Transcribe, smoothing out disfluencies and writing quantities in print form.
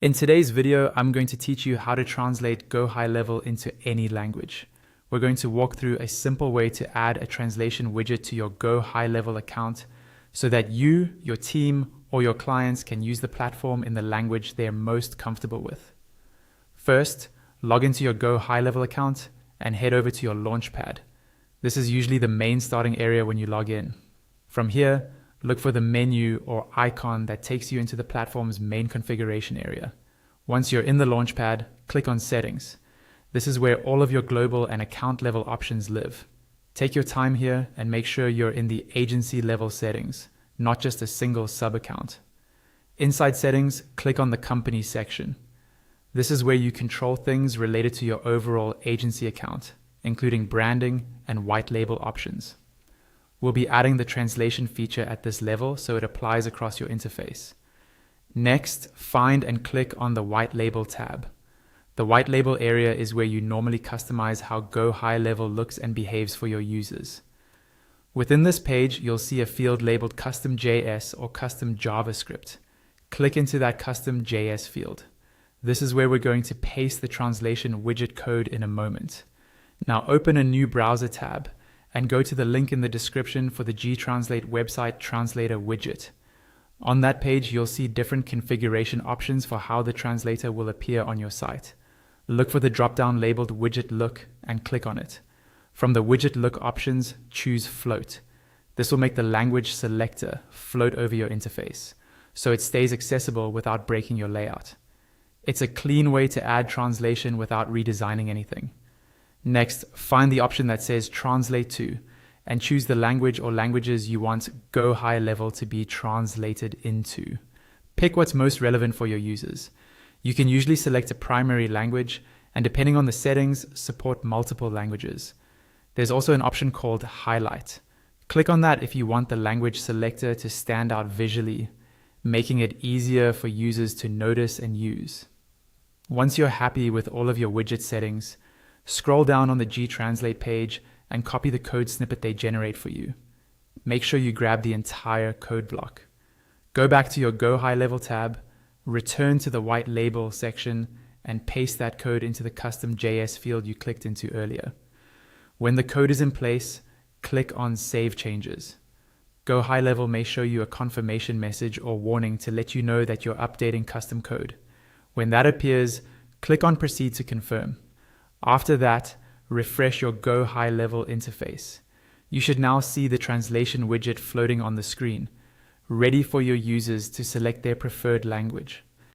In today's video, I'm going to teach you how to translate GoHighLevel into any language. We're going to walk through a simple way to add a translation widget to your GoHighLevel account so that you, your team, or your clients can use the platform in the language they're most comfortable with. First, log into your GoHighLevel account and head over to your Launchpad. This is usually the main starting area when you log in. From here, look for the menu or icon that takes you into the platform's main configuration area. Once you're in the Launchpad, click on Settings. This is where all of your global and account level options live. Take your time here and make sure you're in the agency level settings, not just a single sub-account. Inside Settings, click on the Company section. This is where you control things related to your overall agency account, including branding and white label options. We'll be adding the translation feature at this level so it applies across your interface. Next, find and click on the White Label tab. The White Label area is where you normally customize how GoHighLevel looks and behaves for your users. Within this page, you'll see a field labeled Custom JS or Custom JavaScript. Click into that Custom JS field. This is where we're going to paste the translation widget code in a moment. Now open a new browser tab and go to the link in the description for the gTranslate website translator widget. On that page, you'll see different configuration options for how the translator will appear on your site. Look for the drop-down labeled Widget Look and click on it. From the Widget Look options, choose Float. This will make the language selector float over your interface, so it stays accessible without breaking your layout. It's a clean way to add translation without redesigning anything. Next, find the option that says Translate To and choose the language or languages you want GoHighLevel to be translated into. Pick what's most relevant for your users. You can usually select a primary language and, depending on the settings, support multiple languages. There's also an option called Highlight. Click on that if you want the language selector to stand out visually, making it easier for users to notice and use. Once you're happy with all of your widget settings, scroll down on the gTranslate page and copy the code snippet they generate for you. Make sure you grab the entire code block. Go back to your GoHighLevel tab, return to the White Label section, and paste that code into the Custom JS field you clicked into earlier. When the code is in place, click on Save Changes. GoHighLevel may show you a confirmation message or warning to let you know that you're updating custom code. When that appears, click on Proceed to confirm. After that, refresh your GoHighLevel interface. You should now see the translation widget floating on the screen, ready for your users to select their preferred language.